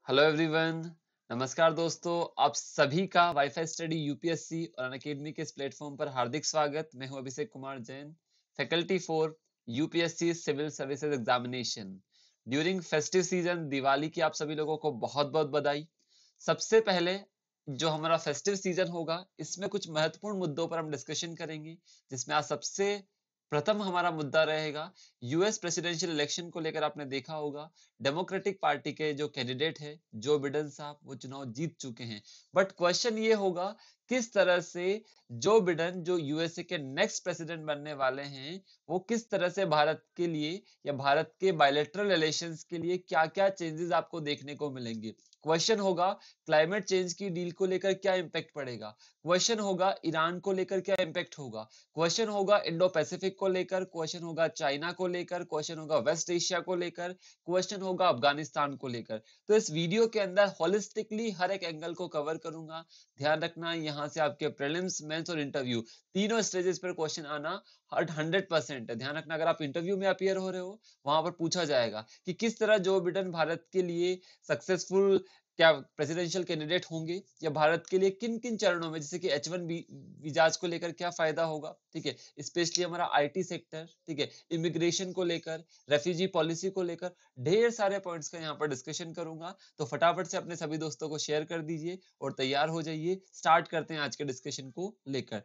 Hello everyone. नमस्कार दोस्तों, आप सभी का वाईफाई स्टडी यूपीएससी और अनअकैडमी के इस प्लेटफॉर्म पर हार्दिक स्वागत। मैं हूं Abhishek Kumar Jain, faculty for UPSC civil services examination. During festive season Diwali की आप सभी लोगों को बहुत बहुत बधाई। सबसे पहले जो हमारा फेस्टिव सीजन होगा इसमें कुछ महत्वपूर्ण मुद्दों पर हम डिस्कशन करेंगे, जिसमें आज सबसे प्रथम हमारा मुद्दा रहेगा यूएस प्रेसिडेंशियल इलेक्शन को लेकर। आपने देखा होगा डेमोक्रेटिक पार्टी के जो कैंडिडेट है जो बिडेन साहब वो चुनाव जीत चुके हैं, बट क्वेश्चन ये होगा किस तरह से जो बिडेन जो यूएसए के नेक्स्ट प्रेसिडेंट बनने वाले हैं वो किस तरह से भारत के लिए या भारत के बायलैटरल रिलेशंस के लिए क्या क्या चेंजेस आपको देखने को मिलेंगे। क्वेश्चन होगा क्लाइमेट चेंज की डील को लेकर क्या इंपैक्ट पड़ेगा। क्वेश्चन होगा ईरान को लेकर क्या इंपैक्ट होगा। क्वेश्चन होगा इंडो पैसिफिक को लेकर। क्वेश्चन होगा चाइना को लेकर। क्वेश्चन होगा वेस्ट एशिया को लेकर। क्वेश्चन होगा अफगानिस्तान को लेकर। तो इस वीडियो के अंदर होलिस्टिकली हर एक एंगल को कवर करूंगा। ध्यान रखना यहां से आपके प्रीलिम्स, मेंस और इंटरव्यू तीनों स्टेजेस पर क्वेश्चन आना 100% है। ध्यान रखना, अगर आप इंटरव्यू में अपीयर हो रहे हो वहां पर पूछा जाएगा कि किस तरह जो बिडेन भारत के लिए सक्सेसफुल क्या प्रेसिडेंशियल कैंडिडेट होंगे या भारत के लिए किन किन चरणों में, जैसे कि H1 वीजाज को लेकर क्या फायदा होगा, ठीक है, स्पेशली हमारा आईटी सेक्टर, ठीक है, इमिग्रेशन को लेकर, रेफ्यूजी पॉलिसी को लेकर ढेर सारे पॉइंट्स का यहाँ पर डिस्कशन करूंगा। तो फटाफट से अपने सभी दोस्तों को शेयर कर दीजिए और तैयार हो जाइए। स्टार्ट करते हैं आज के डिस्कशन को लेकर।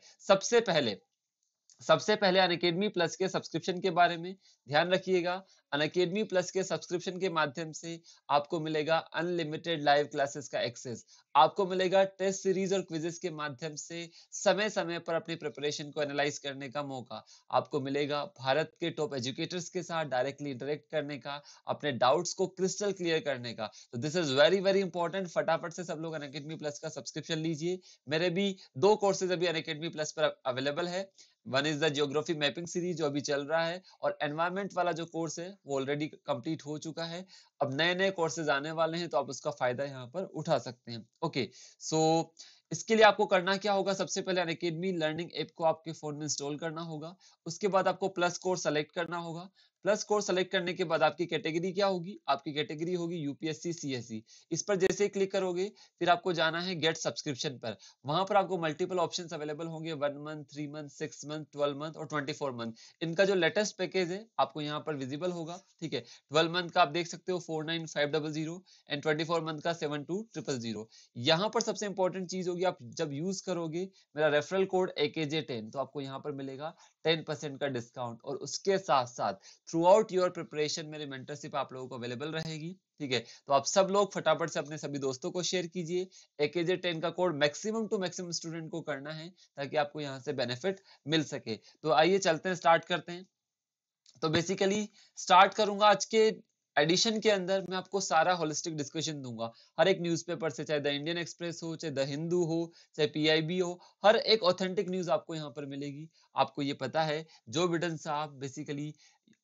सबसे पहले अनअकैडमी प्लस के सब्सक्रिप्शन के बारे में ध्यान रखिएगा। अनअकैडमी प्लस के सब्सक्रिप्शन के माध्यम से आपको मिलेगा अनलिमिटेड लाइव क्लासेस का एक्सेस। आपको मिलेगा टेस्ट सीरीज और क्विजेस के माध्यम से समय समय पर अपनी प्रिपरेशन को एनालाइज करने का मौका। आपको मिलेगा भारत के टॉप एजुकेटर्स के साथ डायरेक्टली इंटरेक्ट करने का, अपने डाउट्स को क्रिस्टल क्लियर करने का। तो this is very very important. फटाफट से सब लोग अनअकैडमी प्लस का सब्सक्रिप्शन लीजिए। मेरे भी 2 कोर्सेज अभी अनअकैडमी प्लस पर अवेलेबल है। One is the geography mapping series जो अभी चल रहा है, और एनवायरमेंट वाला जो कोर्स है वो ऑलरेडी कंप्लीट हो चुका है। अब नए नए कोर्सेज आने वाले हैं तो आप उसका फायदा यहाँ पर उठा सकते हैं। ओके, सो इसके लिए आपको करना क्या होगा, सबसे पहले अनअकैडमी लर्निंग ऐप को आपके फोन में इंस्टॉल करना होगा। उसके बाद आपको प्लस कोर्स सेलेक्ट करना होगा। प्लस कोर्स सेलेक्ट करने के बाद आपकी कैटेगरी क्या होगी, आपकी कैटेगरी होगी यूपीएससी सीएसई। इस पर जैसे ही क्लिक करोगे फिर आपको जाना है गेट सब्सक्रिप्शन पर। वहां पर आपको मल्टीपल ऑप्शंस अवेलेबल होंगे, 1 मंथ, 3 मंथ, 6 मंथ, 12 मंथ और 24 मंथ। इनका जो लेटेस्ट पैकेज है आपको यहाँ पर विजिबल होगा, ठीक है। 12 मंथ का आप देख सकते हो 49,500 एंड 24 मंथ का 72,000। यहाँ पर सबसे इंपॉर्टेंट चीज होगी, आप जब यूज करोगे मेरा रेफरल कोड AKJ10 तो आपको यहाँ पर मिलेगा 10% का डिस्काउंट। और उसके साथ साथ थ्रू आउट योर प्रिपरेशन मेरी मेंटरशिप आप लोगों को अवेलेबल रहेगी, ठीक है। तो आप सब लोग फटाफट से अपने सभी दोस्तों को शेयर कीजिए। AKJ10 का code maximum to maximum student को करना है ताकि आपको यहाँ से बेनिफिट मिल सके। तो आइए चलते हैं, स्टार्ट करते हैं। तो बेसिकली स्टार्ट करूंगा आज के एडिशन के अंदर, मैं आपको सारा होलिस्टिक डिस्कशन दूंगा हर एक न्यूज़पेपर से, चाहे द इंडियन एक्सप्रेस हो, चाहे द हिंदू हो, चाहे PIB हो। हर एक ऑथेंटिक न्यूज आपको यहाँ पर मिलेगी। आपको ये पता है जो बिडेन साहब बेसिकली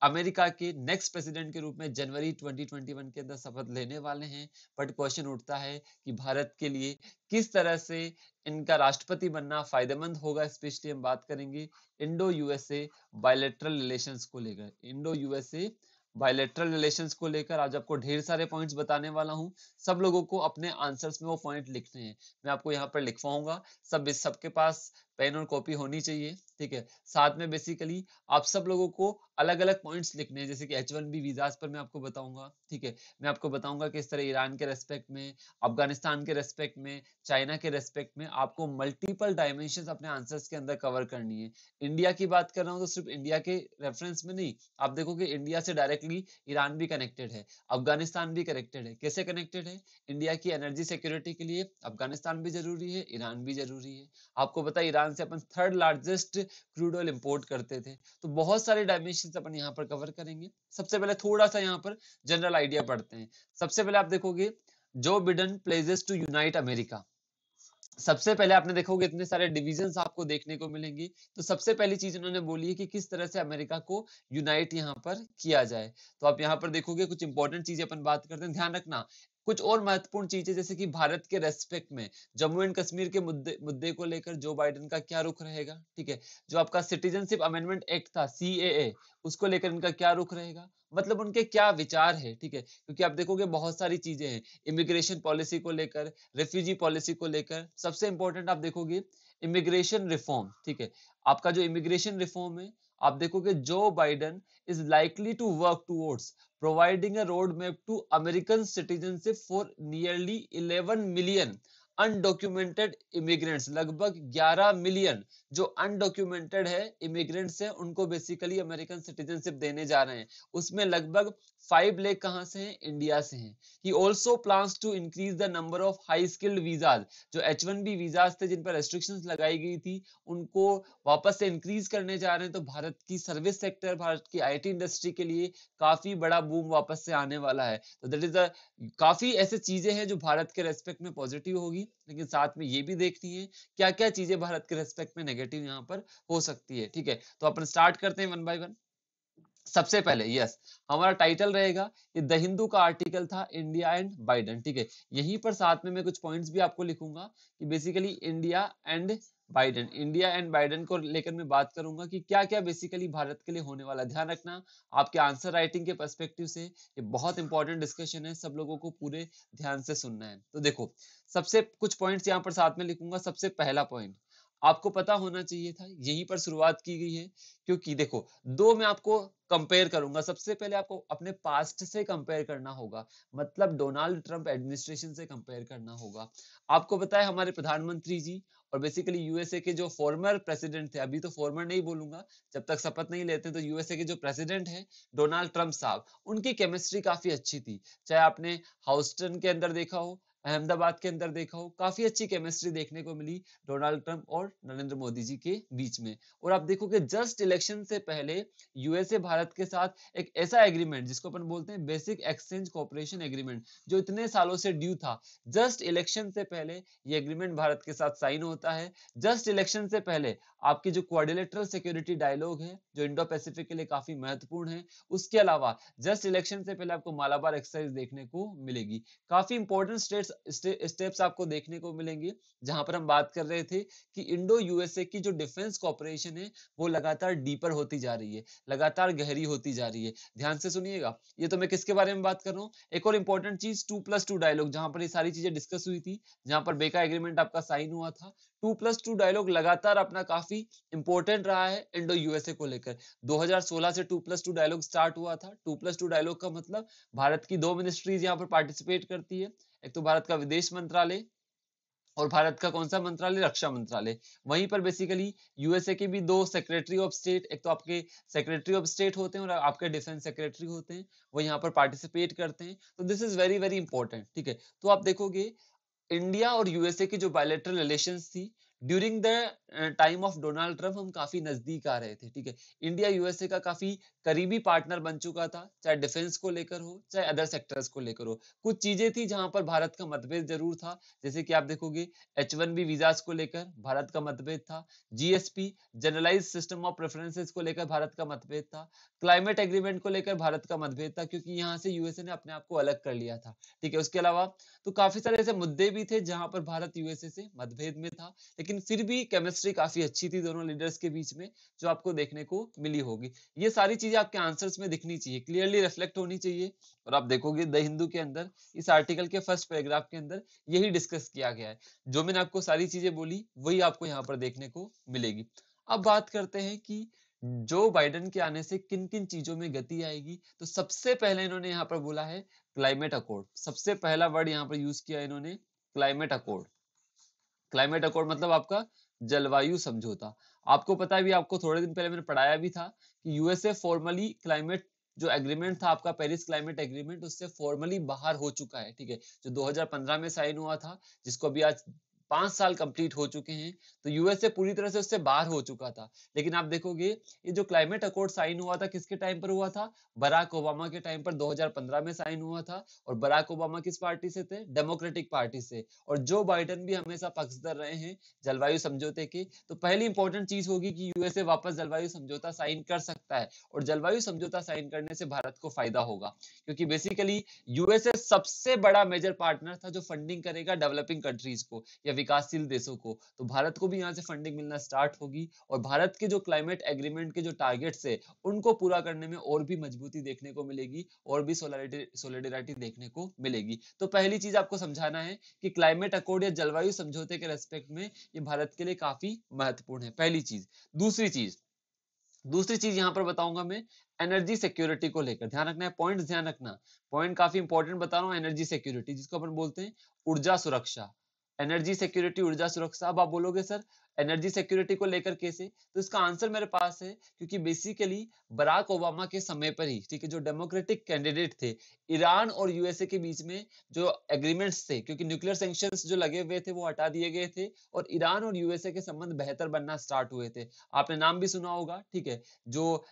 अमेरिका के नेक्स्ट प्रेसिडेंट के रूप में जनवरी 2021 के अंदर शपथ लेने वाले हैं। बट क्वेश्चन उठता है कि भारत के लिए किस तरह से इनका राष्ट्रपति बनना फायदेमंद होगा। स्पेशली हम बात करेंगे इंडो यूएसए बायलैटरल रिलेशंस को लेकर। इंडो यूएसए बायलैटरल रिलेशंस को लेकर आज आपको ढेर सारे पॉइंट्स बताने वाला हूं। सब लोगों को अपने आंसर्स में वो पॉइंट लिखने हैं। मैं आपको यहाँ पर लिखवाऊंगा, सबके पास पेन और कॉपी होनी चाहिए, ठीक है। साथ में बेसिकली आप सब लोगों को अलग अलग पॉइंट्स लिखने हैं, जैसे कि H1B वीजास पर मैं आपको बताऊंगा, ठीक है। मैं आपको बताऊंगा कि इस तरह ईरान के रेस्पेक्ट में, अफगानिस्तान के रेस्पेक्ट में, चाइना के रेस्पेक्ट में आपको मल्टीपल डायमेंशन अपने आंसर्स के अंदर कवर करनी है। इंडिया की बात कर रहा हूं तो सिर्फ इंडिया के रेफरेंस में नहीं, आप देखोगे इंडिया से डायरेक्टली ईरान भी कनेक्टेड है, अफगानिस्तान भी कनेक्टेड है। कैसे कनेक्टेड है, इंडिया की एनर्जी सिक्योरिटी के लिए अफगानिस्तान भी जरूरी है, ईरान भी जरूरी है। आपको पता है ईरान से अपन third largest crude oil import करते थे। तो बहुत सारे डायमेंशन अपन यहाँ पर कवर करेंगे। सबसे पहले थोड़ा सा यहाँ पर जनरल आइडिया पढ़ते हैं। सबसे पहले आप देखोगे Joe Biden pledges to unite America. सबसे पहले आपने देखोगे इतने सारे डिविजन्स आपको देखने को मिलेंगे। तो सबसे पहली चीज उन्होंने बोली है कि किस तरह से अमेरिका को यूनाइट यहाँ पर किया जाए। तो आप यहाँ पर देखोगे कुछ इंपॉर्टेंट चीजें अपन बात करते हैं, ध्यान रखना। कुछ और महत्वपूर्ण चीजें जैसे कि भारत के रेस्पेक्ट में जम्मू एंड कश्मीर के मुद्दे मुद्दे को लेकर जो बाइडेन का क्या रुख रहेगा, ठीक है। जो आपका सिटीजनशिप अमेंडमेंट एक्ट था सीएए, उसको लेकर इनका क्या रुख रहेगा, मतलब उनके क्या विचार है, ठीक है। क्योंकि आप देखोगे बहुत सारी चीजें हैं इमिग्रेशन पॉलिसी को लेकर, रेफ्यूजी पॉलिसी को लेकर। सबसे इंपॉर्टेंट आप देखोगे इमिग्रेशन रिफॉर्म, ठीक है। आपका जो इमिग्रेशन रिफॉर्म है, आप देखोगे Joe Biden is likely to work towards providing a roadmap to American citizenship for nearly 11 million undocumented immigrants. लगभग 11 मिलियन जो अनडॉक्यूमेंटेड है इमिग्रेंट्स है, उनको बेसिकली अमेरिकन सिटीजनशिप देने जा रहे हैं। उसमें लगभग 5 लाख कहां से हैं, इंडिया से हैं। He also plans to increase the number of high skilled visas, जो H1B वीजाज थे जिन पर रेस्ट्रिक्शंस लगाई गई थी, उनको वापस से इंक्रीज करने जा रहे हैं। तो भारत की सर्विस सेक्टर, भारत की आईटी इंडस्ट्री के लिए काफी बड़ा बूम वापस से आने वाला है। तो दैट इज काफी ऐसे चीजें हैं जो भारत के रेस्पेक्ट में पॉजिटिव होगी, लेकिन साथ में ये भी देखनी है क्या क्या चीजें भारत के रेस्पेक्ट में नेगेटिव यहाँ पर हो सकती है, ठीक है। तो अपन स्टार्ट करते हैं वन बाय वन। सबसे पहले यस, हमारा टाइटल रहेगा, ये द हिंदू का आर्टिकल था इंडिया एंड बाइडेन, ठीक है। यहीं पर साथ में मैं कुछ पॉइंट्स भी आपको लिखूंगा कि basically India and Biden, India and Biden को लेकर मैं बात करूंगा कि क्या क्या बेसिकली भारत के लिए होने वाला। ध्यान रखना आपके आंसर राइटिंग के पर्सपेक्टिव से ये बहुत इंपॉर्टेंट डिस्कशन है, सब लोगों को पूरे ध्यान से सुनना है। तो देखो, सबसे कुछ पॉइंट्स यहाँ पर साथ में लिखूंगा। सबसे पहला पॉइंट आपको पता होना चाहिए था, यहीं पर शुरुआत की गई है। क्योंकि देखो, दो मैं आपको कंपेयर करूंगा। सबसे पहले आपको अपने पास्ट से कंपेयर करना होगा, मतलब डोनाल्ड ट्रंप एडमिनिस्ट्रेशन से कंपेयर करना होगा। आपको पता है हमारे प्रधानमंत्री जी और बेसिकली यूएसए के जो फॉर्मर प्रेसिडेंट थे, अभी तो फॉर्मर नहीं बोलूंगा, जब तक शपथ नहीं लेते, तो यूएसए के जो प्रेसिडेंट है डोनाल्ड ट्रंप साहब, उनकी केमिस्ट्री काफी अच्छी थी। चाहे आपने हाउस्टन के अंदर देखा हो, अहमदाबाद के अंदर देखा हो, काफी अच्छी केमिस्ट्री देखने को मिली डोनाल्ड ट्रंप और नरेंद्र मोदी जी के बीच में। और आप देखोगे जस्ट इलेक्शन से पहले यूएसए भारत के साथ एक ऐसा एग्रीमेंट जिसको अपन बोलते हैं बेसिक एक्सचेंज कोऑपरेशन एग्रीमेंट, जो इतने सालों से ड्यू था, जस्ट इलेक्शन से पहले ये एग्रीमेंट भारत के साथ साइन होता है। जस्ट इलेक्शन से पहले आपकी जो क्वाड्रिलेटरल सिक्योरिटी डायलॉग है, जो इंडो पैसिफिक के लिए काफी महत्वपूर्ण है, उसके अलावा जस्ट इलेक्शन से पहले आपको मालाबार एक्सरसाइज देखने को मिलेगी। काफी इंपॉर्टेंट स्टेप्स आपको देखने को मिलेंगे, जहां पर हम बात कर रहे थे कि इंडो यूएसए की जो डिफेंस कॉपरेशन है वो लगातार डीपर होती जा रही है, लगातार गहरी होती जा रही है। ध्यान से सुनिएगा, ये तो मैं किसके बारे में बात कर रहा हूँ। एक और इंपॉर्टेंट चीज 2+2 डायलॉग, जहां पर ये सारी चीजें डिस्कस हुई थी, जहां पर बेका एग्रीमेंट आपका साइन हुआ था। 2+2 डायलॉग लगातार अपना काफी इंपॉर्टेंट रहा है इंडो यूएसए को लेकर। 2016 से 2+2 डायलॉग स्टार्ट हुआ था। 2+2 डायलॉग का मतलब भारत की दो मिनिस्ट्रीज यहाँ पर पार्टिसिपेट करती है। एक तो भारत का विदेश मंत्रालय और भारत का कौन सा मंत्रालय, रक्षा मंत्रालय। वहीं पर बेसिकली यूएसए के भी दो सेक्रेटरी ऑफ स्टेट, एक तो आपके सेक्रेटरी ऑफ स्टेट होते हैं और आपके डिफेंस सेक्रेटरी होते हैं, वो यहाँ पर पार्टिसिपेट करते हैं। तो this is very very important, ठीक है। तो आप देखोगे इंडिया और यूएसए की जो बायलैटरल रिलेशंस थी during the time of Donald Trump, हम काफी नजदीक आ रहे थे, ठीक है। इंडिया यूएसए का काफी करीबी पार्टनर बन चुका था, चाहे डिफेंस को लेकर हो, चाहे अदर सेक्टर्स को लेकर हो। कुछ चीजें थी जहां पर भारत का मतभेद जरूर था, जैसे कि आप देखोगे H1B वीजास को लेकर भारत का मतभेद था, GSP generalize system of preferences को लेकर भारत का मतभेद था, क्लाइमेट एग्रीमेंट को लेकर भारत का मतभेद था, क्योंकि यहाँ से यूएसए ने अपने आप को अलग कर लिया था, ठीक है। उसके अलावा तो काफी सारे ऐसे मुद्दे भी थे जहां पर भारत यूएसए से मतभेद में था, लेकिन फिर भी केमिस्ट्री काफी अच्छी थी दोनों लीडर्स के बीच में, जो आपको देखने को मिली होगी। ये सारी चीजें आपके आंसर्स में दिखनी चाहिए, क्लियरली रिफ्लेक्ट होनी चाहिए। और आप देखोगे द हिंदू के अंदर इस आर्टिकल के फर्स्ट पैराग्राफ के अंदर यही डिस्कस किया गया है। जो मैंने आपको सारी चीजें बोली वही आपको यहाँ पर देखने को मिलेगी। अब बात करते हैं कि जो बाइडेन के आने से किन किन चीजों में गति आएगी। तो सबसे पहले इन्होंने यहाँ पर बोला है क्लाइमेट अकॉर्ड। सबसे पहला वर्ड यहाँ पर यूज किया इन्होंने, क्लाइमेट अकॉर्ड। क्लाइमेट अकॉर्ड मतलब आपका जलवायु समझौता। आपको पता है भी, आपको थोड़े दिन पहले मैंने पढ़ाया भी था कि यूएसए फॉर्मली क्लाइमेट जो एग्रीमेंट था आपका पेरिस क्लाइमेट एग्रीमेंट, उससे फॉर्मली बाहर हो चुका है, ठीक है। जो 2015 में साइन हुआ था, जिसको अभी आज 5 साल कंप्लीट हो चुके हैं, तो यूएसए पूरी तरह से उससे बाहर हो चुका था। लेकिन आप देखोगे ये जो क्लाइमेट अकॉर्ड साइन हुआ था किसके टाइम पर हुआ था? बराक ओबामा के टाइम पर 2015 में साइन हुआ था। और बराक ओबामा किस पार्टी से थे? डेमोक्रेटिक पार्टी से। और जो बाइडेन भी हमेशा पक्षधर रहे हैं जलवायु समझौते के। तो पहली इंपॉर्टेंट चीज होगी कि यूएसए वापस जलवायु समझौता साइन कर सकता है, और जलवायु समझौता साइन करने से भारत को फायदा होगा, क्योंकि बेसिकली यूएसए सबसे बड़ा मेजर पार्टनर था जो फंडिंग करेगा डेवलपिंग कंट्रीज को या विकासशील देशों को। तो भारत को भी यहाँ से फंडिंग मिलना स्टार्ट होगी, और भारत के जो क्लाइमेट एग्रीमेंट के जो टारगेट्स है उनको पूरा करने में और भी मजबूती देखने को मिलेगी, और भी सोलिडेरिटी देखने को मिलेगी। तो पहली चीज आपको समझाना है कि क्लाइमेट अकॉर्ड या जलवायु समझौते के रेस्पेक्ट में ये भारत के लिए काफी महत्वपूर्ण है, पहली चीज। दूसरी चीज यहां पर बताऊंगा मैं, एनर्जी सिक्योरिटी को लेकर ध्यान रखना है, पॉइंट ध्यान रखना। पॉइंट काफी इंपॉर्टेंट बता रहा हूं, एनर्जी सिक्योरिटी जिसको अपन बोलते हैं ऊर्जा सुरक्षा। एनर्जी सिक्योरिटी, ऊर्जा सुरक्षा। अब आप बोलोगे सर एनर्जी सिक्योरिटी को लेकर कैसे, तो इसका आंसर मेरे पास है, क्योंकि बेसिकली बराक ओबामा के समय पर ही, ठीक है, जो डेमोक्रेटिक कैंडिडेट थे, ईरान और यूएसए के बीच में जो एग्रीमेंट्स थे, क्योंकि न्यूक्लियर सैंक्शंस जो लगे हुए थे वो हटा दिए गए थे, और ईरान और यूएसए के संबंध बेहतर बनना स्टार्ट हुए थे। आपने नाम भी सुना होगा, ठीक है, जो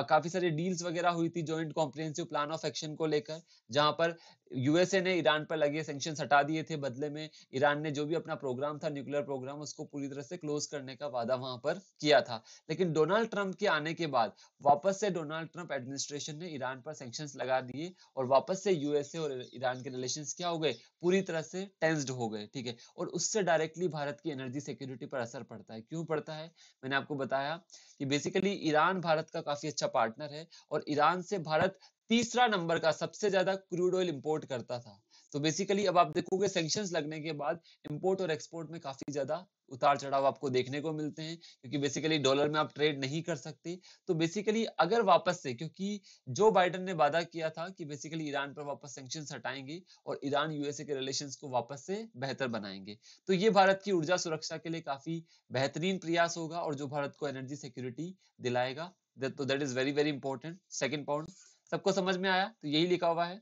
काफी सारी डील्स वगैरह हुई थी joint comprehensive plan of action को लेकर, जहां पर यूएसए ने ईरान पर लगे सैंक्शंस हटा दिए थे, बदले में ईरान ने जो भी अपना प्रोग्राम था, न्यूक्लियर प्रोग्राम, उसको पूरी तरह से क्लोज करने का वादा वहां पर किया था। लेकिन डोनाल्ड ट्रंप के आने के बाद वापस से डोनाल्ड ट्रंप एडमिनिस्ट्रेशन ने ईरान पर सैंक्शंस लगा दिए, और वापस से यूएसए और ईरान के रिलेशंस क्या हो गए? पूरी तरह से टेंस्ड हो गए, ठीक है। और उससे डायरेक्टली भारत की एनर्जी सिक्योरिटी पर असर पड़ता है। क्यों पड़ता है? मैंने आपको बताया कि बेसिकली ईरान भारत का काफी अच्छा पार्टनर है, और ईरान से भारत तीसरा नंबर का सबसे ज्यादा क्रूड ऑयल इंपोर्ट करता था। तो बेसिकली अब आप देखोगे सैंक्शंस लगने के बाद इंपोर्ट और एक्सपोर्ट में काफी ज्यादा उतार चढ़ाव आपको देखने को मिलते हैं, क्योंकि बेसिकली डॉलर में आप ट्रेड नहीं कर सकते। तो बेसिकली अगर वापस से, क्योंकि जो बाइडेन ने वादा किया था कि बेसिकली ईरान पर वापस सैंक्शंस हटाएंगे और ईरान यूएसए के रिलेशंस को वापस से बेहतर बनाएंगे, तो ये भारत की ऊर्जा सुरक्षा के लिए काफी बेहतरीन प्रयास होगा, और जो भारत को एनर्जी सिक्योरिटी दिलाएगा। तो that is very very important. Second point सबको समझ में आया? तो यही लिखा हुआ है,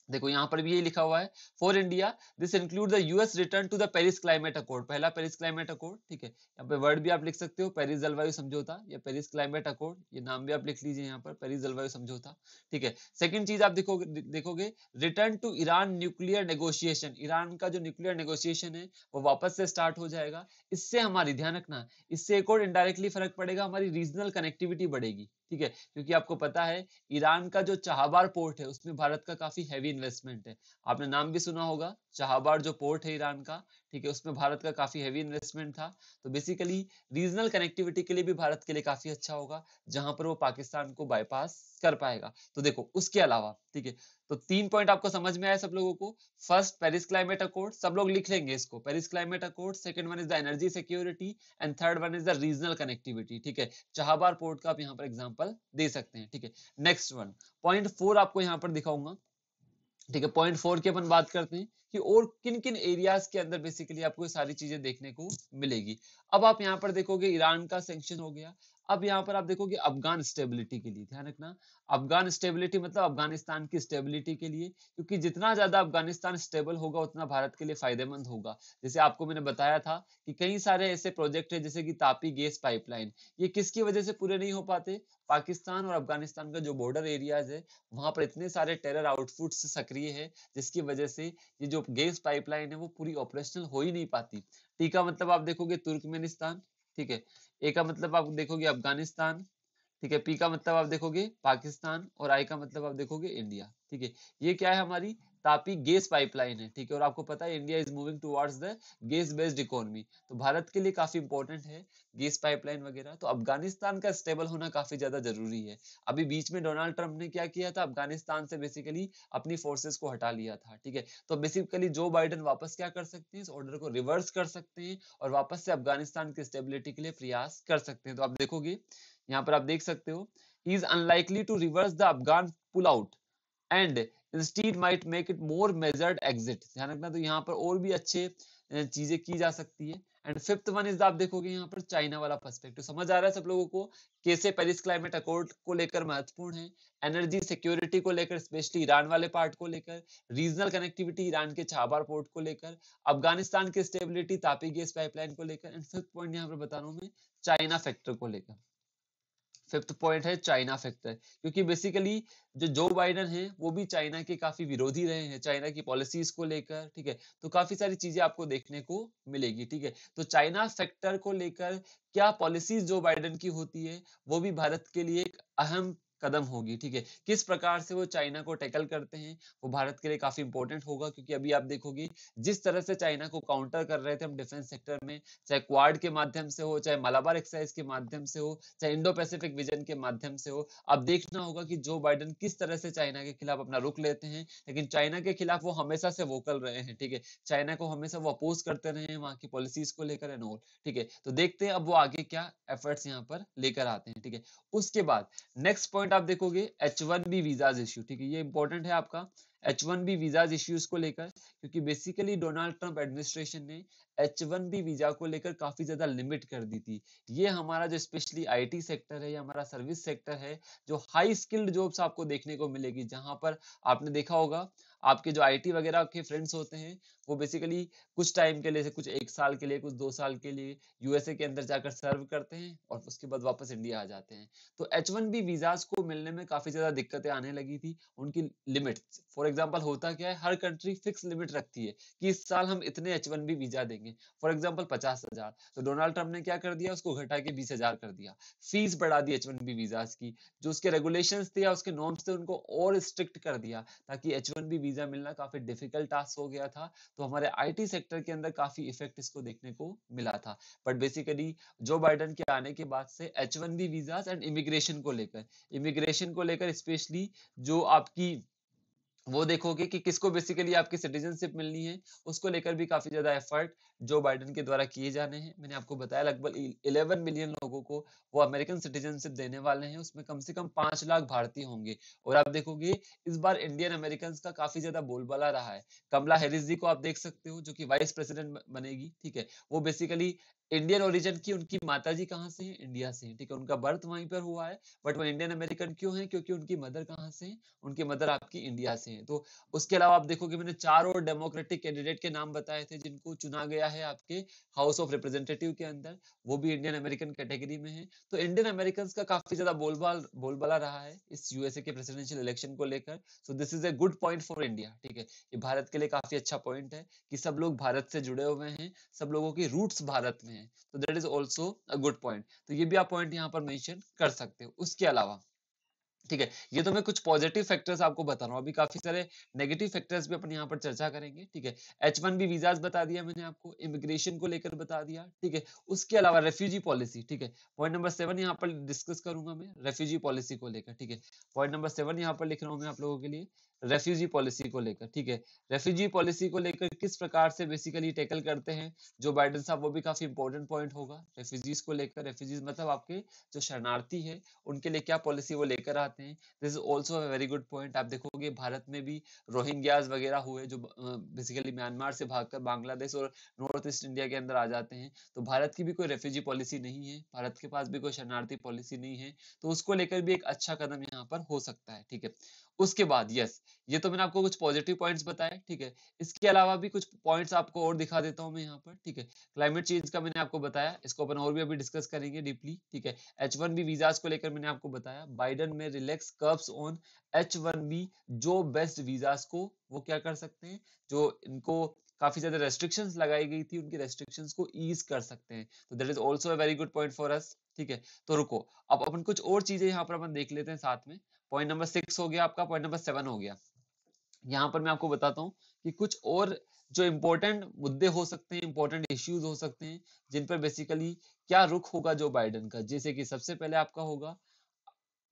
देखो यहां पर भी यही लिखा हुआ है, for India this include the US return to the Paris climate accord. पहला पेरिस क्लाइमेट अकॉर्ड, ठीक है, यहाँ पे वर्ड भी आप लिख सकते हो, पेरिस जलवायु समझौता या पेरिस क्लाइमेट अकॉर्ड, ये नाम भी आप लिख लीजिए यहाँ पर, पेरिस जलवायु समझौता, ठीक है। सेकंड चीज आप देखोगे return to Iran nuclear negotiation, Iran का जो न्यूक्लियर नेगोशिएशन है वो वापस से स्टार्ट हो जाएगा। इससे हमारी, ध्यान रखना, इससे एक और इनडायरेक्टली फर्क पड़ेगा, हमारी रीजनल कनेक्टिविटी बढ़ेगी, ठीक है, क्योंकि आपको पता है ईरान का जो चाहबार पोर्ट है उसमें भारत का काफी हैवी इन्वेस्टमेंट है। आपने नाम भी सुना होगा, चाहबार जो पोर्ट है ईरान का, ठीक है, उसमें भारत का काफी हैवी इन्वेस्टमेंट था। तो बेसिकली रीजनल कनेक्टिविटी के लिए भी भारत के लिए काफी अच्छा होगा, जहां पर वो पाकिस्तान को बाईपास कर पाएगा। तो देखो उसके अलावा, ठीक है, तो 3 पॉइंट आपको समझ में आया सब लोगों को। फर्स्ट पेरिस क्लाइमेट अकॉर्ड, सब लोग लिख लेंगे इसको, Paris climate accord. Second one is the energy security, and third one is the regional connectivity, ठीक है। चाहबार पोर्ट का आप यहाँ पर एग्जांपल दे सकते हैं, ठीक है। नेक्स्ट वन, पॉइंट 4 आपको यहाँ पर दिखाऊंगा, ठीक है। पॉइंट 4 की अपन बात करते हैं कि और किन किन एरियाज के अंदर बेसिकली आपको ये सारी चीजें देखने को मिलेगी। अब आप यहाँ पर देखोगे ईरान का सैंक्शन हो गया। अब यहाँ पर आप देखोगे अफगान स्टेबिलिटी के लिए, ध्यान रखना, अफगान स्टेबिलिटी मतलब अफगानिस्तान की स्टेबिलिटी के लिए, क्योंकि जितना ज्यादा अफगानिस्तान स्टेबल होगा उतना भारत के लिए फायदेमंद होगा। जैसे आपको मैंने बताया था कि कई सारे ऐसे प्रोजेक्ट है जैसे कि तापी गैस पाइपलाइन, ये किसकी वजह से पूरे नहीं हो पाते? पाकिस्तान और अफगानिस्तान का जो बॉर्डर एरियाज है वहां पर इतने सारे टेरर आउटफुट्स सक्रिय है, जिसकी वजह से ये जो गैस पाइपलाइन है वो पूरी ऑपरेशनल हो ही नहीं पाती। टी का मतलब आप देखोगे तुर्कमेनिस्तान, ठीक है, ए का मतलब आप देखोगे अफगानिस्तान, ठीक है, पी का मतलब आप देखोगे पाकिस्तान, और आई का मतलब आप देखोगे इंडिया, ठीक है। ये क्या है? हमारी तापी गैस पाइपलाइन है, ठीक है, और आपको पता है India is moving towards the gas based economy, तो भारत के लिए काफी इंपॉर्टेंट है गैस पाइपलाइन वगैरह। तो अफगानिस्तान का स्टेबल होना काफी ज्यादा जरूरी है। अभी बीच में डोनाल्ड ट्रंप ने क्या किया था, अफगानिस्तान से बेसिकली अपनी फोर्सेस को हटा लिया था, ठीक है। तो बेसिकली जो बाइडेन वापस क्या कर सकते हैं, इस ऑर्डर को रिवर्स कर सकते हैं, और वापस से अफगानिस्तान की स्टेबिलिटी के लिए प्रयास कर सकते हैं। तो आप देखोगे यहाँ पर आप देख सकते हो, he is unlikely to reverse the Afghan pull out and instead might make it more measured exit. ध्यान रखना, तो यहाँ पर और भी अच्छे चीजें की जा सकती है। एंड फिफ्थ वन इज आप देखोगे यहाँ पर चाइना वाला पर्सपेक्टिव। समझ आ रहा है सब लोगों को कैसे पेरिस क्लाइमेट अकॉर्ड को लेकर महत्वपूर्ण है, एनर्जी सिक्योरिटी को लेकर, स्पेशली ईरान वाले पार्ट को लेकर, रीजनल कनेक्टिविटी ईरान के छाबार पोर्ट को लेकर, अफगानिस्तान की स्टेबिलिटी तापी गैस पाइपलाइन को लेकर, एंड फिफ्थ पॉइंट यहाँ पर बता रहा हूँ मैं चाइना फैक्टर को लेकर। फिफ्थ पॉइंट है चाइना फैक्टर, क्योंकि बेसिकली जो बाइडन है वो भी चाइना के काफी विरोधी रहे हैं, चाइना की पॉलिसीज को लेकर, ठीक है। तो काफी सारी चीजें आपको देखने को मिलेगी, ठीक है। तो चाइना फैक्टर को लेकर क्या पॉलिसीज जो बाइडन की होती है वो भी भारत के लिए एक अहम कदम होगी, ठीक है। किस प्रकार से वो चाइना को टैकल करते हैं वो भारत के लिए काफी इंपॉर्टेंट होगा, क्योंकि अभी आप देखोगे जिस तरह से चाइना को काउंटर कर रहे थे हम डिफेंस सेक्टर में, चाहे क्वाड के माध्यम से हो, चाहे मलाबार एक्सरसाइज के माध्यम से हो, चाहे इंडो पैसिफिक विजन के माध्यम से हो, अब देखना होगा कि जो बाइडन किस तरह से चाइना के खिलाफ अपना रुख लेते हैं। लेकिन चाइना के खिलाफ वो हमेशा से वोकल रहे हैं, ठीक है। चाइना को हमेशा वो अपोज करते रहे हैं वहां की पॉलिसीज को लेकर एंड ऑल, ठीक है। तो देखते हैं अब वो आगे क्या एफर्ट्स यहाँ पर लेकर आते हैं, ठीक है। उसके बाद नेक्स्ट पॉइंट आप देखोगे H1B वीजाज इश्यू, ठीक है। ये इंपॉर्टेंट है आपका H1B वीजाज इश्यूज को लेकर, क्योंकि बेसिकली डोनाल्ड ट्रंप एडमिनिस्ट्रेशन ने H1B वीजा को लेकर काफी ज्यादा लिमिट कर दी थी। ये हमारा जो स्पेशली आईटी सेक्टर है या हमारा सर्विस सेक्टर है, जो हाई स्किल्ड जॉब्स आपको देखने को मिलेगी, जहां पर आपने देखा होगा आपके जो आईटी वगैरह के फ्रेंड्स होते हैं वो बेसिकली कुछ टाइम के लिए, कुछ 1 साल के लिए, कुछ 2 साल के लिए यूएसए के अंदर जाकर सर्व करते हैं और उसके बाद वापस इंडिया आ जाते हैं। तो H1B वीजाज को मिलने में काफी ज्यादा दिक्कतें आने लगी थी, उनकी लिमिट। फॉर एग्जांपल होता क्या है, हर कंट्री फिक्स लिमिट रखती है कि इस साल हम इतने H1B वीजा देंगे, फॉर एग्जांपल 50,000। तो डोनाल्ड ट्रंप ने क्या कर दिया, उसको घटा के 20,000 कर दिया, फीस बढ़ा दी H1B वीजाज की, जो उसके रेगुलेशंस थे या उसके नॉर्म्स थे उनको और स्ट्रिक्ट कर दिया, ताकि H1B वीजा मिलना काफी डिफिकल्ट टास्क हो गया था। तो हमारे आईटी सेक्टर के अंदर काफी इफेक्ट इसको देखने को मिला था। बट बेसिकली जो बाइडन के आने के बाद से H1B वीजास एंड इमिग्रेशन को लेकर स्पेशली जो आपकी वो देखोगे कि किसको बेसिकली आपकी सिटीजनशिप मिलनी है, उसको लेकर भी काफी ज्यादा एफर्ट जो बाइडन के द्वारा किए जाने हैं। मैंने आपको बताया लगभग 11 मिलियन लोगों को वो अमेरिकन सिटीजनशिप देने वाले हैं, उसमें कम से कम 5 लाख भारतीय होंगे। और आप देखोगे इस बार इंडियन अमेरिकन का काफी ज्यादा बोलबाला रहा है। कमला हैरिस जी को आप देख सकते हो जो कि वाइस प्रेसिडेंट बनेगी, ठीक है। वो बेसिकली इंडियन ओरिजिन की, उनकी माता जी कहाँ से है, इंडिया से है, ठीक है। उनका बर्थ वहीं पर हुआ है, बट वो इंडियन अमेरिकन क्यों है, क्योंकि उनकी मदर कहाँ से है, उनके मदर आपकी इंडिया से हैं। तो उसके अलावा आप देखोगे मैंने 4 और डेमोक्रेटिक कैंडिडेट के नाम बताए थे जिनको चुना गया है आपके हाउस ऑफ रिप्रेजेंटेटिव के अंदर, वो भी इंडियन अमेरिकन कैटेगरी में है। तो इंडियन अमेरिकन का काफी ज्यादा बोलबाला रहा है इस यूएसए के प्रेसिडेंशियल इलेक्शन को लेकर। So this is a good point for India, ठीक है। ये भारत के लिए काफी अच्छा पॉइंट है कि सब लोग भारत से जुड़े हुए हैं, सब लोगों की रूट्स भारत में है। तो that is also a good point. तो ये भी आप पॉइंट यहाँ पर मेंशन कर सकते हो। उसके अलावा, ठीक है, ये तो मैं कुछ पॉजिटिव फैक्टर्स आपको बता रहा हूँ, अभी काफी सारे नेगेटिव फैक्टर्स भी अपन यहाँ पर चर्चा करेंगे, ठीक है। H1B वीजाज बता दिया मैंने आपको, इमिग्रेशन को लेकर बता दिया, ठीक है। उसके अलावा रेफ्यूजी पॉलिसी, ठीक है। पॉइंट नंबर 7 यहाँ पर डिस्कस करूंगा मैं रेफ्यूजी पॉलिसी को लेकर, ठीक है। पॉइंट नंबर 7 यहाँ पर लिख रहा हूँ मैं आप लोगों के लिए, रेफ्यूजी पॉलिसी को लेकर, ठीक है। रेफ्यूजी पॉलिसी को लेकर किस प्रकार से बेसिकली टैकल करते हैं जो बाइडन साहब, वो भी काफी इंपॉर्टेंट पॉइंट होगा रेफ्यूजीज को लेकर। रेफ्यूजीज मतलब आपके जो शरणार्थी है उनके लिए क्या पॉलिसी वो लेकर आते हैं। This is also a very good point. आप देखोगे भारत में भी रोहिंग्याज वगैरह हुए जो बेसिकली म्यांमार से भागकर बांग्लादेश और नॉर्थ ईस्ट इंडिया के अंदर आ जाते हैं। तो भारत की भी कोई रेफ्यूजी पॉलिसी नहीं है, भारत के पास भी कोई शरणार्थी पॉलिसी नहीं है, तो उसको लेकर भी एक अच्छा कदम यहाँ पर हो सकता है, ठीक है। उसके बाद यस, ये तो मैंने आपको कुछ पॉजिटिव पॉइंट्स बताए, ठीक है। इसके अलावा भी कुछ पॉइंट्स आपको और दिखा देता हूँ मैं यहाँ पर, ठीक है। क्लाइमेट चेंज का मैंने आपको बताया, इसको अपन और भी अभी डिस्कस करेंगे डीपली, ठीक है। H1B वीजाज को लेकर मैंने आपको बताया, बाइडन में रिलैक्स कर्व्स ऑन H1B, जो बेस्ट वीजाज को वो क्या कर सकते हैं, जो इनको काफी ज्यादा रेस्ट्रिक्शंस लगाई गई थी उनकी रेस्ट्रिक्शंस को ईज कर सकते हैं। तो that is also a very good point for us, ठीक है। तो रुको, अब अपन कुछ और चीजें यहाँ पर अपन देख लेते हैं साथ में। पॉइंट नंबर 6 हो गया आपका, पॉइंट नंबर 7 हो गया। यहाँ पर मैं आपको बताता हूँ कि कुछ और जो इंपॉर्टेंट मुद्दे हो सकते हैं, इंपॉर्टेंट इश्यूज हो सकते हैं जिन पर बेसिकली क्या रुख होगा जो बाइडन का। जैसे कि सबसे पहले आपका होगा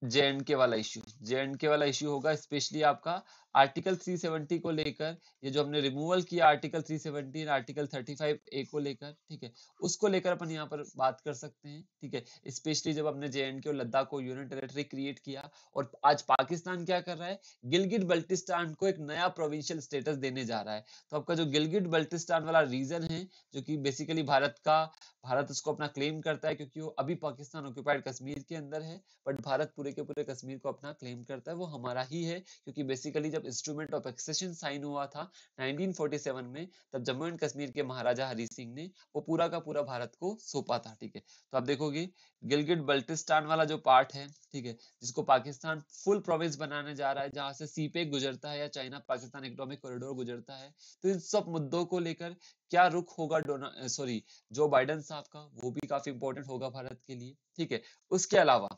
JNK वाला इश्यू, JNK वाला इश्यू होगा, स्पेशली आपका आर्टिकल 370 को लेकर, ये जो हमने रिमूवल किया आर्टिकल 317 आर्टिकल 35A को लेकर, ठीक है, उसको लेकर अपन यहाँ पर बात कर सकते हैं, ठीक है, स्पेशली जब हमने JNK और लद्दाख को यूनियन टेरिटरी क्रिएट किया और आज पाकिस्तान क्या कर रहा है, गिलगिट बल्टिस्तान को एक नया प्रोविंशियल स्टेटस देने जा रहा है। तो आपका जो गिलगिट बल्टिस्तान वाला रीजन है, जो कि बेसिकली भारत उसको अपना क्लेम करता है, क्योंकि वो अभी पाकिस्तान ऑक्यूपाइड कश्मीर के अंदर है, बट भारत पूरे के पूरे कश्मीर को अपना क्लेम करता है, वो हमारा ही है, क्योंकि बेसिकली जब इंस्ट्रूमेंट ऑफ एक्सेशन साइन हुआ था 1947 में, तब जम्मू एंड कश्मीर के महाराजा हरी सिंह ने वो पूरा का पूरा भारत को सौंपा था, ठीक है। तो आप देखोगे गिलगिट बल्टिस्तान वाला जो पार्ट है, ठीक है, जिसको पाकिस्तान फुल प्रोविंस बनाने जा रहा है, जहां से सीपेक गुजरता है या चाइना पाकिस्तान इकोनॉमिक कॉरिडोर गुजरता है, तो इन सब मुद्दों को लेकर क्या रुख होगा जो बाइडेन साहब का, वो भी काफी इंपॉर्टेंट होगा भारत के लिए, ठीक है। उसके अलावा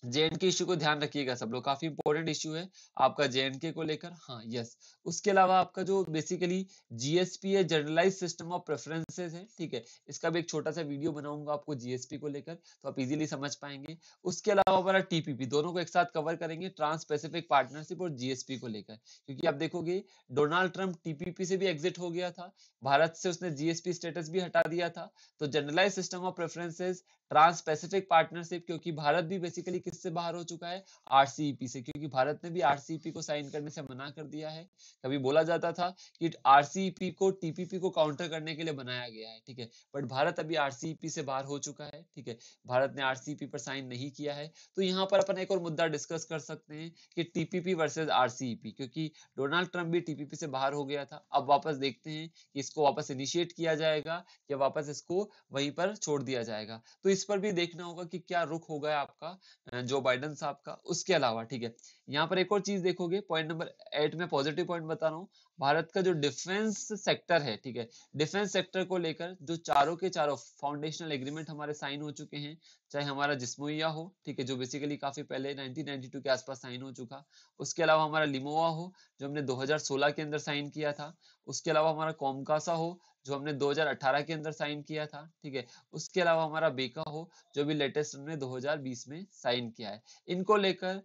JNK इश्यू को ध्यान रखिएगा सब लोग, काफी इंपॉर्टेंट इश्यू है आपका JNK को लेकर, हाँ यस। उसके अलावा आपका जो बेसिकली GSP है, जनरलाइज सिस्टम ऑफ प्रेफरेंसेस है, ठीक है, इसका भी एक छोटा सा वीडियो बनाऊंगा आपको GSP को लेकर, तो आप इजीली समझ पाएंगे। उसके अलावा हमारा TPP, दोनों को एक साथ कवर करेंगे, ट्रांस पैसिफिक पार्टनरशिप और GSP को लेकर, क्योंकि आप देखोगे डोनाल्ड ट्रंप TPP से भी एग्जिट हो गया था, भारत से उसने GSP स्टेटस भी हटा दिया था। तो generalize system of preferences, trans Pacific partnership, क्योंकि भारत भी बेसिकली किससे बाहर हो चुका है, RCEP से, क्योंकि भारत ने भी RCEP को साइन करने से मना कर दिया है। कभी बोला जाता था कि RCEP को TPP को काउंटर करने के लिए बनाया गया है, ठीक है, बट भारत अभी RCEP से बाहर हो चुका है, ठीक है, भारत ने RCEP पर साइन नहीं किया है। तो यहाँ पर अपन एक और मुद्दा डिस्कस कर सकते हैं कि TPP वर्सेज RCEP, क्योंकि डोनाल्ड ट्रंप भी TPP से बाहर हो गया था, अब वापस देखते हैं कि इसको वापस इनिशिएट किया जाएगा या वापस इसको वहीं पर छोड़ दिया जाएगा। तो इस पर भी देखना होगा कि क्या रुख होगा आपका जो बाइडेन साहब का। उसके अलावा, ठीक है, यहाँ पर एक और चीज देखोगे, पॉइंट नंबर 8 में पॉजिटिव पॉइंट बता रहा हूँ, भारत का जो डिफेंस सेक्टर है, ठीक है, डिफेंस सेक्टर को लेकर जो चारों के चारों फाउंडेशनल एग्रीमेंट हमारे साइन हो चुके हैं, चाहे हमारा जिस्मोइया हो, ठीक है, जो बेसिकली काफी पहले 1992 के आसपास साइन हो चुका, उसके अलावा हमारा लिमोआ हो जो हमने 2016 के अंदर साइन किया था, उसके अलावा हमारा कॉमकासा हो जो हमने 2018 के अंदर साइन किया था, ठीक है, उसके अलावा हमारा बेका हो जो भी लेटेस्ट हमने 2020 में साइन किया है। इनको लेकर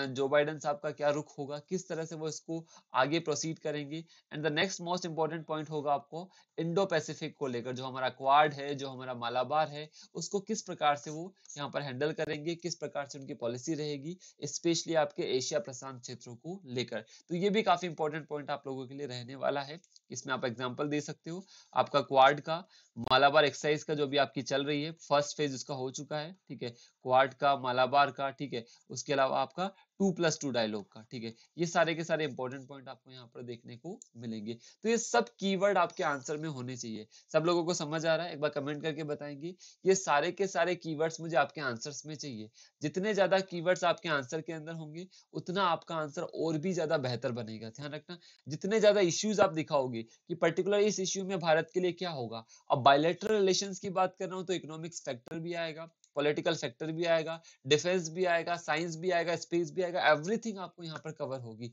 जो बाइडेन साहब का क्या रुख होगा, किस तरह से वो इसको आगे प्रोसीड करेंगे। And the next most important point होगा आपको इंडो पैसिफिक को लेकर, जो हमारा क्वाड है, जो हमारा मालाबार है, उसको किस प्रकार से वो यहाँ पर हैंडल करेंगे, किस प्रकार से उनकी पॉलिसी रहेगी, स्पेशली आपके एशिया प्रशांत क्षेत्रों को लेकर। तो ये भी काफी इंपॉर्टेंट पॉइंट आप लोगों के लिए रहने वाला है। इसमें आप एग्जांपल दे सकते हो आपका क्वाड का, मालाबार एक्सरसाइज का जो भी आपकी चल रही है, फर्स्ट फेज उसका हो चुका है, ठीक है, क्वाड का, मालाबार का, ठीक है, उसके अलावा आपका 2+2 डायलॉग का, ठीक है, ये सारे के सारे इंपॉर्टेंट पॉइंट आपको यहाँ पर देखने को मिलेंगे। तो ये सब कीवर्ड आपके आंसर में होने चाहिए। सब लोगों को समझ आ रहा है? एक बार कमेंट करके बताएंगे। ये सारे के सारे कीवर्ड्स मुझे आपके आंसर्स में चाहिए। जितने ज्यादा कीवर्ड्स आपके आंसर के अंदर होंगे उतना आपका आंसर और भी ज्यादा बेहतर बनेगा। ध्यान रखना, जितने ज्यादा इश्यूज आप दिखाओगे कि पर्टिकुलर इस इश्यू में भारत के लिए क्या होगा। अब बायलैटरल रिलेशंस की बात कर रहा हूं तो इकोनॉमिक्स फैक्टर भी आएगा, पॉलिटिकल फैक्टर भी आएगा, डिफेंस भी आएगा, साइंस भी आएगा, स्पेस भी आएगा, एवरीथिंग आपको यहाँ पर कवर होगी।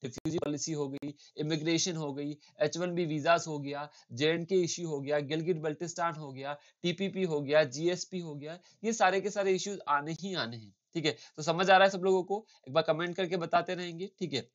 रिफ्यूजी पॉलिसी हो गई, इमिग्रेशन हो गई, H1B वीजास हो गया, JNK इश्यू हो गया, गिलगिट बल्टिस्तान हो गया, TPP हो गया, GSP हो गया, ये सारे के सारे इश्यूज आने ही आने हैं। ठीक है, तो समझ आ रहा है सब लोगों को? एक बार कमेंट करके बताते रहेंगे, ठीक है।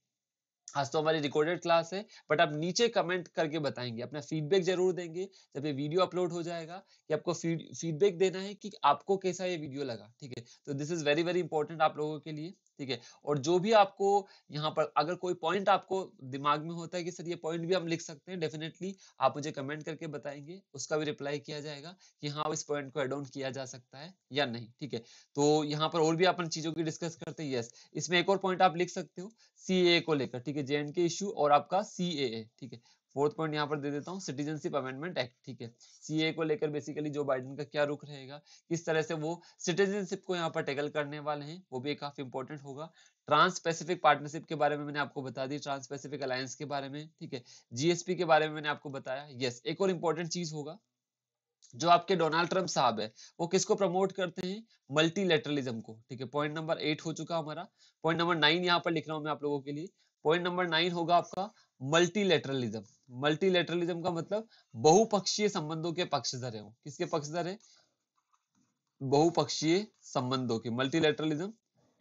आज तो हमारी रिकॉर्डेड क्लास है, बट आप नीचे कमेंट करके बताएंगे, अपना फीडबैक जरूर देंगे जब ये वीडियो अपलोड हो जाएगा, कि आपको फीडबैक देना है कि आपको कैसा ये वीडियो लगा। ठीक है, तो this is very very important आप लोगों के लिए। ठीक है, और जो भी आपको यहाँ पर अगर कोई पॉइंट आपको दिमाग में होता है कि सर ये पॉइंट भी हम लिख सकते हैं, डेफिनेटली आप मुझे कमेंट करके बताएंगे, उसका भी रिप्लाई किया जाएगा कि हाँ इस पॉइंट को एड ऑन किया जा सकता है या नहीं। ठीक है, तो यहाँ पर और भी अपन चीजों की डिस्कस करते हैं। यस, इसमें एक और पॉइंट आप लिख सकते हो CAA को लेकर, ठीक है, JNK इशू और आपका CAA। ठीक है, फोर्थ पॉइंट यहाँ पर दे देता हूँ, सिटीजनशिप अमेंडमेंट एक्ट। ठीक है, CAA को लेकर बेसिकली जो बाइडेन का क्या रुख रहेगा, किस तरह से वो सिटीजनशिप को यहाँ पर टैकल करने वाले हैं, वो भी काफी इंपॉर्टेंट होगा। ट्रांस पैसिफिक पार्टनरशिप के बारे में मैंने आपको बता दी, ट्रांस पैसिफिक अलायंस के बारे में। ठीक है, GSP के बारे में मैंने आपको बताया। यस, एक और इंपॉर्टेंट चीज होगा, जो आपके डोनाल्ड ट्रंप साहब है वो किसको प्रमोट करते हैं, मल्टीलेटरलिज्म को। ठीक है, पॉइंट नंबर 8 हो चुका हमारा। पॉइंट नंबर 9 यहाँ पर लिख रहा हूं मैं आप लोगों के लिए। पॉइंट नंबर 9 होगा आपका मल्टीलेटरलिज्म। मल्टीलेटरलिज्म का मतलब बहुपक्षीय संबंधों के पक्षधर है। किसके पक्षधर है, बहुपक्षीय संबंधों के, मल्टीलेटरलिज्म।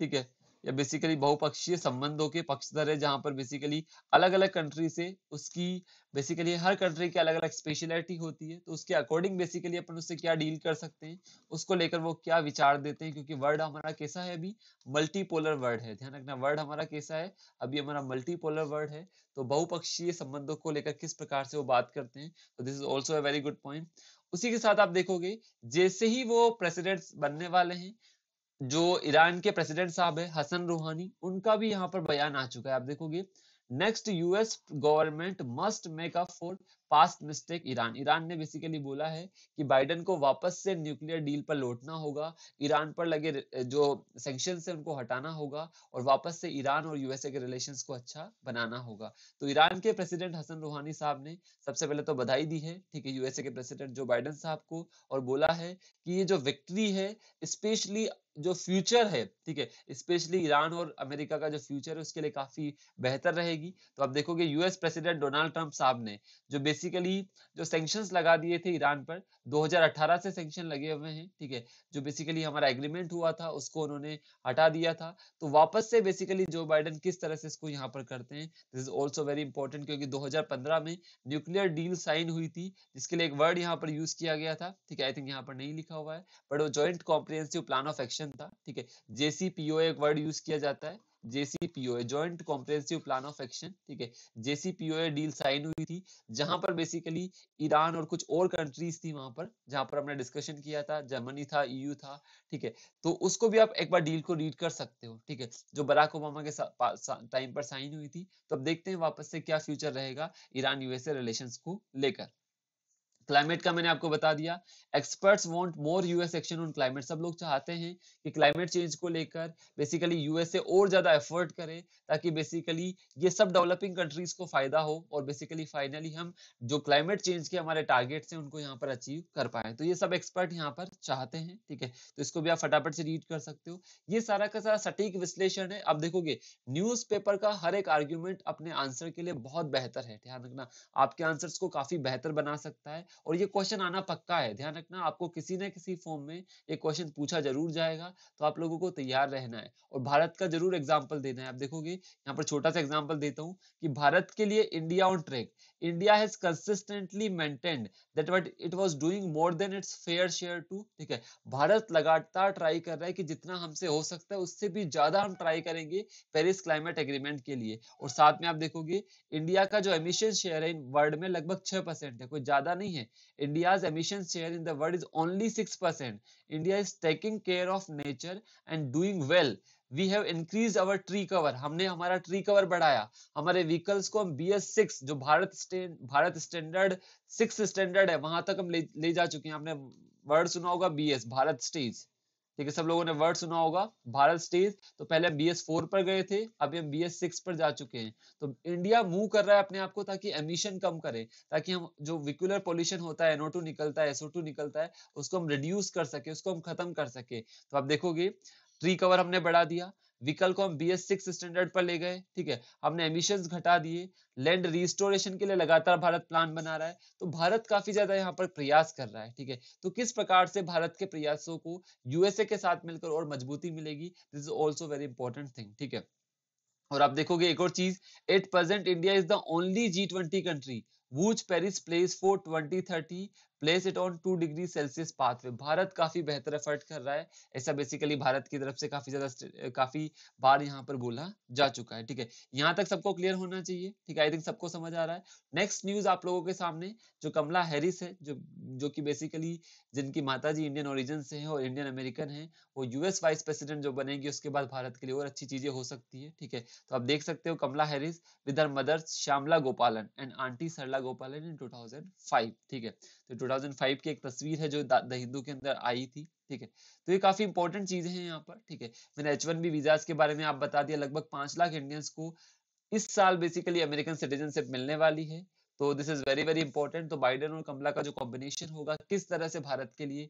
ठीक है, या बेसिकली बहुपक्षीय संबंधों के पक्षधर है, जहां पर बेसिकली अलग अलग कंट्री से उसकी बेसिकली हर कंट्री की अलग अलग स्पेशलिटी होती है, तो उसके अकॉर्डिंग बेसिकली अपन उससे क्या डील कर सकते हैं, उसको लेकर वो क्या विचार देते हैं। क्योंकि वर्ड हमारा कैसा है, अभी मल्टीपोलर वर्ड है, ध्यान रखना वर्ड हमारा कैसा है, अभी हमारा मल्टीपोलर वर्ड है। तो बहुपक्षीय संबंधों को लेकर किस प्रकार से वो बात करते हैं, तो this is also a very good point. उसी के साथ आप देखोगे जैसे ही वो प्रेसिडेंट बनने वाले हैं, जो ईरान के प्रेसिडेंट साहब है हसन रूहानी, उनका भी यहाँ पर बयान आ चुका है। आप देखोगे next US government must make up for past mistake Iran. Iran ने बेसिकली बोला है कि बाइडेन को वापस से न्यूक्लियर डील पर लौटना होगा, ईरान पर लगे जो सैंक्शन है उनको हटाना होगा और वापस से ईरान और यूएसए के रिलेशंस को अच्छा बनाना होगा। तो ईरान के प्रेसिडेंट हसन रूहानी साहब ने सबसे पहले तो बधाई दी है, ठीक है, यूएसए के प्रेसिडेंट जो बाइडेन साहब को, और बोला है कि ये जो विक्ट्री है, स्पेशली जो फ्यूचर है, ठीक है, स्पेशली ईरान और अमेरिका का जो फ्यूचर है उसके लिए काफी बेहतर रहेगी। तो आप देखोगे यूएस प्रेसिडेंट डोनाल्ड ट्रंप साहब ने जो बेसिकली जो सैंक्शंस लगा दिए थे ईरान पर, 2018 से सैंक्शन लगे हुए हैं, ठीक है, जो बेसिकली हमारा एग्रीमेंट हुआ था उसको उन्होंने हटा दिया था। तो वापस से बेसिकली जो बाइडेन किस तरह से इसको यहाँ पर करते हैं, this is also very important, क्योंकि 2015 में न्यूक्लियर डील साइन हुई थी, जिसके लिए एक वर्ड यहाँ पर यूज किया गया था, ठीक है, आई थिंक यहाँ पर नहीं लिखा हुआ है, बट वो joint comprehensive plan of action था, ठीक है, जेसीपीओए एक वर्ड यूज किया जाता है, JCPOA joint comprehensive plan of action, ठीक है, जेसीपीओए डील साइन हुई थी, जहां पर बेसिकली ईरान और कुछ और कंट्रीज थी वहां पर, जहां पर हमने डिस्कशन किया था, जर्मनी था, ईयू था, ठीक है। तो उसको भी आप एक बार डील को रीड कर सकते हो, ठीक है, जो बराक ओबामा के टाइम पर साइन हुई थी। तो अब देखते हैं वापस से क्या फ्यूचर रहेगा ईरान यूएसए रिलेशंस को लेकर। क्लाइमेट का मैंने आपको बता दिया, experts want more US action on climate. सब लोग चाहते हैं कि क्लाइमेट चेंज को लेकर बेसिकली यूएसए और ज्यादा एफर्ट करे, ताकि बेसिकली ये सब डेवलपिंग कंट्रीज को फायदा हो और बेसिकली फाइनली हम जो क्लाइमेट चेंज के हमारे टारगेट्स हैं उनको यहाँ पर अचीव कर पाए। तो ये सब एक्सपर्ट यहाँ पर चाहते हैं, ठीक है, तो इसको भी आप फटाफट से रीड कर सकते हो। ये सारा का सारा सटीक विश्लेषण है। आप देखोगे न्यूज़पेपर का हर एक आर्ग्यूमेंट अपने आंसर के लिए बहुत बेहतर है, ध्यान रखना, आपके आंसर्स को काफी बेहतर बना सकता है, और ये क्वेश्चन आना पक्का है, ध्यान रखना, आपको किसी न किसी फॉर्म में ये क्वेश्चन पूछा जरूर जाएगा, तो आप लोगों को तैयार रहना है और भारत का जरूर एग्जाम्पल देना है। आप देखोगे यहाँ पर छोटा सा एग्जाम्पल देता हूँ कि भारत के लिए India on track, India has consistently maintained that what it was doing more than its fair share to, ठीक है, भारत लगातार ट्राई कर रहा है कि जितना हमसे हो सकता है उससे भी ज्यादा हम ट्राई करेंगे पेरिस क्लाइमेट एग्रीमेंट के लिए। और साथ में आप देखोगे इंडिया का जो एमिशन शेयर है वर्ल्ड में लगभग 6% है, कोई ज्यादा नहीं है। India's emission share in the world is only 6%. India is taking care of nature and doing well. We have increased our tree cover. हमने हमारा ट्री कवर बढ़ाया, हमारे व्हीकल्स को हम BS6 जो भारत स्टैंडर्ड 6 स्टैंडर्ड है वहां तक हम ले जा चुके हैं। आपने वर्ड सुना होगा BS भारत स्टेज, ठीक है, सब लोगों ने वर्ड सुना होगा भारत स्टेज। तो पहले हम BS4 पर गए थे, अभी हम BS6 पर जा चुके हैं। तो इंडिया मूव कर रहा है अपने आप को ताकि एमिशन कम करे, ताकि हम जो व्हीकुलर पोल्यूशन होता है, NO2 निकलता है, SO2 निकलता है, उसको हम रिड्यूस कर सके, उसको हम खत्म कर सके। तो आप देखोगे ट्री कवर हमने बढ़ा दिया, व्हीकल को हम BS6 स्टैंडर्ड पर ले गए, ठीक है, हमने एमिशंस घटा दिए, लैंड रिस्टोरेशन के लिए लगातार भारत प्लान बना रहा है। तो भारत काफी ज्यादा यहाँ पर प्रयास कर रहा है, ठीक है। तो किस प्रकार से भारत के प्रयासों को यूएसए के साथ मिलकर और मजबूती मिलेगी, this is also very important thing, ठीक है। और आप देखोगे एक और चीज, at present India is the only G20 country वुच Paris place for 2030 place it on 2 degree Celsius pathway. Bharat काफी बेहतर एफर्ट कर रहा है, ऐसा बेसिकली भारत की तरफ से काफी बार यहाँ पर बोला जा चुका है, ठीक है। यहाँ तक सबको क्लियर होना चाहिए, ठीक है, आई थिंक सबको समझ आ रहा है। नेक्स्ट न्यूज आप लोगों के सामने, जो कमला हैरिस है, जो कि बेसिकली जिनकी माताजी इंडियन ओरिजिन से हैं और इंडियन अमेरिकन हैं, वो यूएस वाइस प्रेसिडेंट जो बनेगी उसके बाद भारत के लिए और अच्छी चीजें हो सकती है, ठीक है। तो आप देख सकते हो Kamala Harris with her mother Shyamala Gopalan and aunty सरला गोपालन इन 2005, ठीक है। तो 2005 की एक तस्वीर है जो द हिंदू के अंदर आई थी, ठीक है। तो ये काफी इंपॉर्टेंट चीजें हैं यहाँ पर, ठीक है। मैंने H1B वीजास के बारे में आप बता दिया, लगभग 5 लाख इंडियंस को इस साल बेसिकली अमेरिकन सिटीजनशिप मिलने वाली है। तो this is very very important. तो बाइडेन और कमला का जो कॉम्बिनेशन होगा किस तरह से भारत के लिए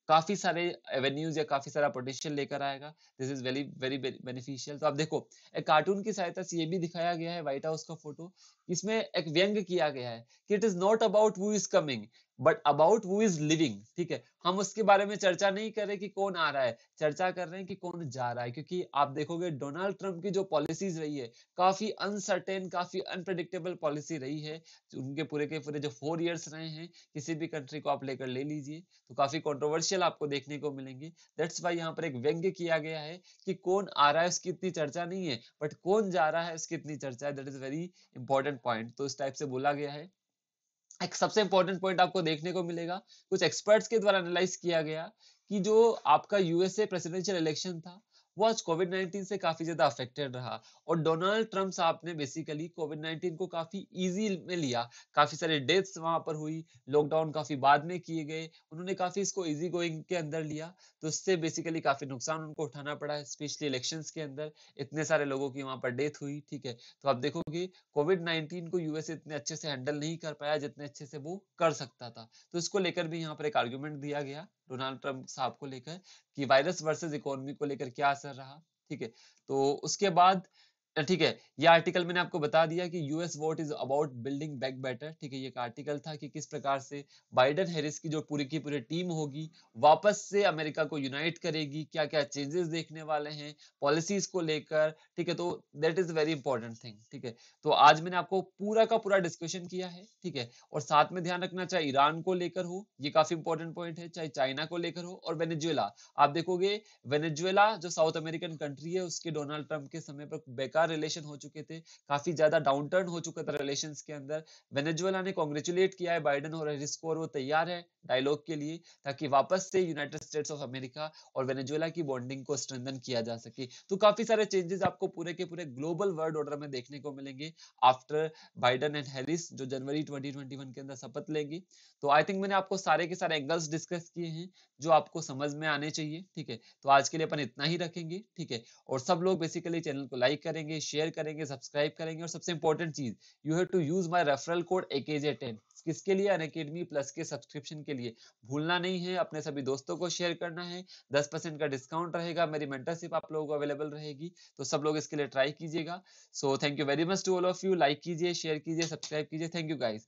काफी सारे एवेन्यूज या काफी सारा पोटेंशियल लेकर आएगा, this is very very beneficial. तो आप देखो एक कार्टून की सहायता से ये भी दिखाया गया है, व्हाइट हाउस का फोटो, इसमें एक व्यंग किया गया है कि it is not about who is coming, but about who is living, ठीक है, हम उसके बारे में चर्चा नहीं कर रहे कि कौन आ रहा है, चर्चा कर रहे हैं कि कौन जा रहा है, क्योंकि आप देखोगे डोनाल्ड ट्रंप की जो पॉलिसीज रही है काफी अनसर्टेन, काफी अनप्रेडिक्टेबल पॉलिसी रही है। उनके पूरे के पूरे जो 4 इयर्स रहे हैं, किसी भी कंट्री को आप लेकर ले लीजिए तो काफी कंट्रोवर्शियल आपको देखने को मिलेंगे। दैट्स वाई यहाँ पर एक व्यंग्य किया गया है कि कौन आ रहा है उसकी इतनी चर्चा नहीं है, बट कौन जा रहा है उसकी इतनी चर्चा है। That is very important point, तो इस टाइप से बोला गया है। एक सबसे इंपॉर्टेंट पॉइंट आपको देखने को मिलेगा, कुछ एक्सपर्ट्स के द्वारा एनालाइज किया गया कि जो आपका यूएसए प्रेसिडेंशियल इलेक्शन था वो आज कोविड 19 से काफी ज्यादा अफेक्टेड रहा, और डोनाल्ड ट्रंप साहब ने बेसिकली कोविड 19 को काफी इजी में लिया। काफी सारे डेथ्स वहां पर हुई, लॉकडाउन काफी बाद में किए गए, उन्होंने काफी इसको इजी गोइंग के अंदर लिया, तो इससे बेसिकली काफी नुकसान उनको उठाना पड़ा, स्पेशली इलेक्शंस के अंदर इतने सारे लोगों की वहां पर डेथ हुई। ठीक है, तो आप देखोगे कोविड 19 को यूएसए इतने अच्छे से हैंडल नहीं कर पाया जितने अच्छे से वो कर सकता था, तो इसको लेकर भी यहाँ पर एक आर्गुमेंट दिया गया डोनाल्ड ट्रंप साहब को लेकर कि वायरस वर्सेस इकोनॉमी को लेकर क्या असर रहा। ठीक है, तो उसके बाद ठीक है, ये आर्टिकल मैंने आपको बता दिया कि US vote is about building back better. ठीक है, ये एक आर्टिकल था कि किस प्रकार से बाइडेन हैरिस की जो पूरी की पूरी टीम होगी वापस से अमेरिका को यूनाइट करेगी, क्या क्या चेंजेस देखने वाले हैं पॉलिसीज को लेकर। ठीक है, तो that is very important thing. ठीक है, तो आज मैंने आपको पूरा का पूरा डिस्कशन किया है। ठीक है, और साथ में ध्यान रखना, चाहे ईरान को लेकर हो, ये काफी इंपॉर्टेंट पॉइंट है, चाहे चाइना को लेकर हो, और वेनेजुएला। आप देखोगे वेनेजुएला जो साउथ अमेरिकन कंट्री है उसके डोनाल्ड ट्रंप के समय पर बेकार रिलेशन हो चुके थे, काफी ज्यादा डाउन टर्न हो चुका था रिलेशंस के अंदर। वेनेजुएला ने कॉन्ग्रेचुलेट किया है बाइडेन और हैरिस को, और वो तैयार है डायलॉग के लिए, ताकि वापस से यूनाइटेड स्टेट्स ऑफ अमेरिका और वेनेजुएला की बॉन्डिंग को स्ट्रेंथन किया जा सके। तो काफी सारे चेंजेस आपको पूरे के पूरे ग्लोबल वर्ल्ड ऑर्डर में देखने को मिलेंगे आफ्टर बाइडेन एंड हैरिस जो जनवरी 2021 के अंदर शपथ लेंगी। तो आई थिंक मैंने आपको सारे के सारे एंगल्स डिस्कस किए हैं जो आपको समझ में आने चाहिए। ठीक है, तो आज के लिए अपन इतना ही रखेंगे। ठीक है, और सब लोग बेसिकली चैनल को लाइक करेंगे, शेयर करेंगे, सब्सक्राइब करेंगे, और सबसे इंपॉर्टेंट चीज, you have to use my referral code AKJ10। किसके लिए? अनअकैडमी प्लस के सब्सक्रिप्शन के लिए। भूलना नहीं है, अपने सभी दोस्तों को शेयर करना है। 10% का डिस्काउंट रहेगा, मेरी मेंटरशिप आप लोगों को अवेलेबल रहेगी, तो सब लोग इसके लिए ट्राई कीजिएगा। So thank you very much to all of you. Like कीजिए, शेयर कीजिए, सब्सक्राइब कीजिए। Thank you guys.